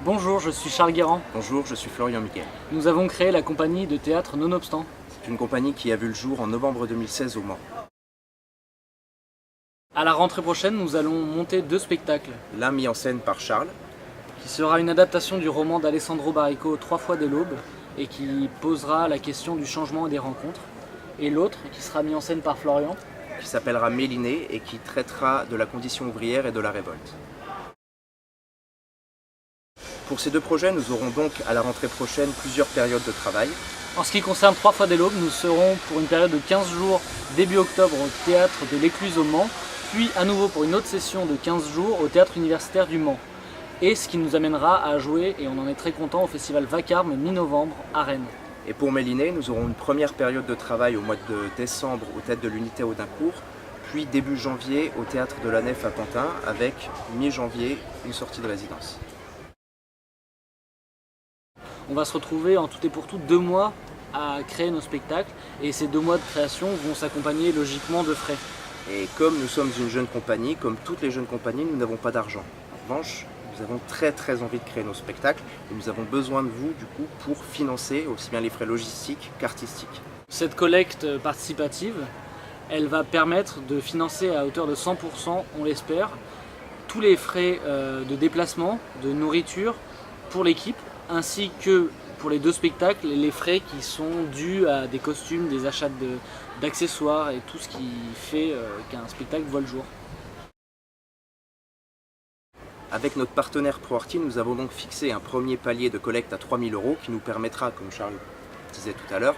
Bonjour, je suis Charles Guérand. Bonjour, je suis Florian Miguel. Nous avons créé la compagnie de théâtre Nonobstant. C'est une compagnie qui a vu le jour en novembre 2016 au Mans. À la rentrée prochaine, nous allons monter 2 spectacles, L'un mis en scène par Charles, qui sera une adaptation du roman d'Alessandro Baricco, 3 fois dès l'aube, et qui posera la question du changement et des rencontres. Et l'autre, qui sera mis en scène par Florian, qui s'appellera Méliné et qui traitera de la condition ouvrière et de la révolte. Pour ces 2 projets, nous aurons donc à la rentrée prochaine plusieurs périodes de travail. En ce qui concerne 3 fois dès l'aube, nous serons pour une période de 15 jours début octobre au théâtre de l'Écluse au Mans, puis à nouveau pour une autre session de 15 jours au théâtre universitaire du Mans. Et ce qui nous amènera à jouer, et on en est très content, au festival Vacarme mi-novembre à Rennes. Et pour Méliné, nous aurons une première période de travail au mois de décembre au théâtre de l'Unité à Audincourt, puis début janvier au théâtre de la Nef à Pantin, avec mi-janvier une sortie de résidence. On va se retrouver en tout et pour tout 2 mois à créer nos spectacles, et ces 2 mois de création vont s'accompagner logiquement de frais. Et comme nous sommes une jeune compagnie, comme toutes les jeunes compagnies, nous n'avons pas d'argent. En revanche, nous avons très envie de créer nos spectacles et nous avons besoin de vous du coup pour financer aussi bien les frais logistiques qu'artistiques. Cette collecte participative, elle va permettre de financer à hauteur de 100%, on l'espère, tous les frais de déplacement, de nourriture pour l'équipe, ainsi que pour les 2 spectacles, les frais qui sont dus à des costumes, des achats d'accessoires et tout ce qui fait qu'un spectacle voit le jour. Avec notre partenaire ProArty, nous avons donc fixé un premier palier de collecte à 3 000 € qui nous permettra, comme Charles disait tout à l'heure,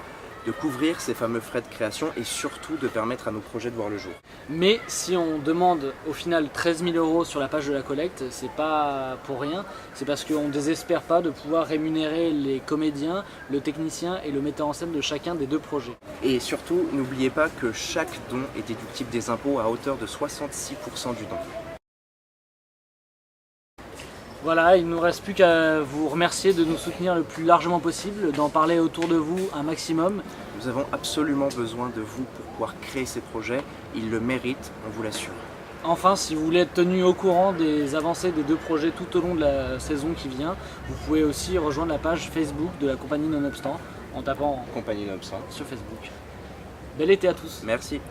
de couvrir ces fameux frais de création et surtout de permettre à nos projets de voir le jour. Mais si on demande au final 13 000 € sur la page de la collecte, c'est pas pour rien, c'est parce qu'on ne désespère pas de pouvoir rémunérer les comédiens, le technicien et le metteur en scène de chacun des 2 projets. Et surtout, n'oubliez pas que chaque don est déductible des impôts à hauteur de 66% du don. Voilà, il ne nous reste plus qu'à vous remercier de nous soutenir le plus largement possible, d'en parler autour de vous un maximum. Nous avons absolument besoin de vous pour pouvoir créer ces projets, ils le méritent, on vous l'assure. Enfin, si vous voulez être tenu au courant des avancées des 2 projets tout au long de la saison qui vient, vous pouvez aussi rejoindre la page Facebook de la compagnie Nonobstant en tapant Compagnie Nonobstant sur Facebook. Bel été à tous. Merci.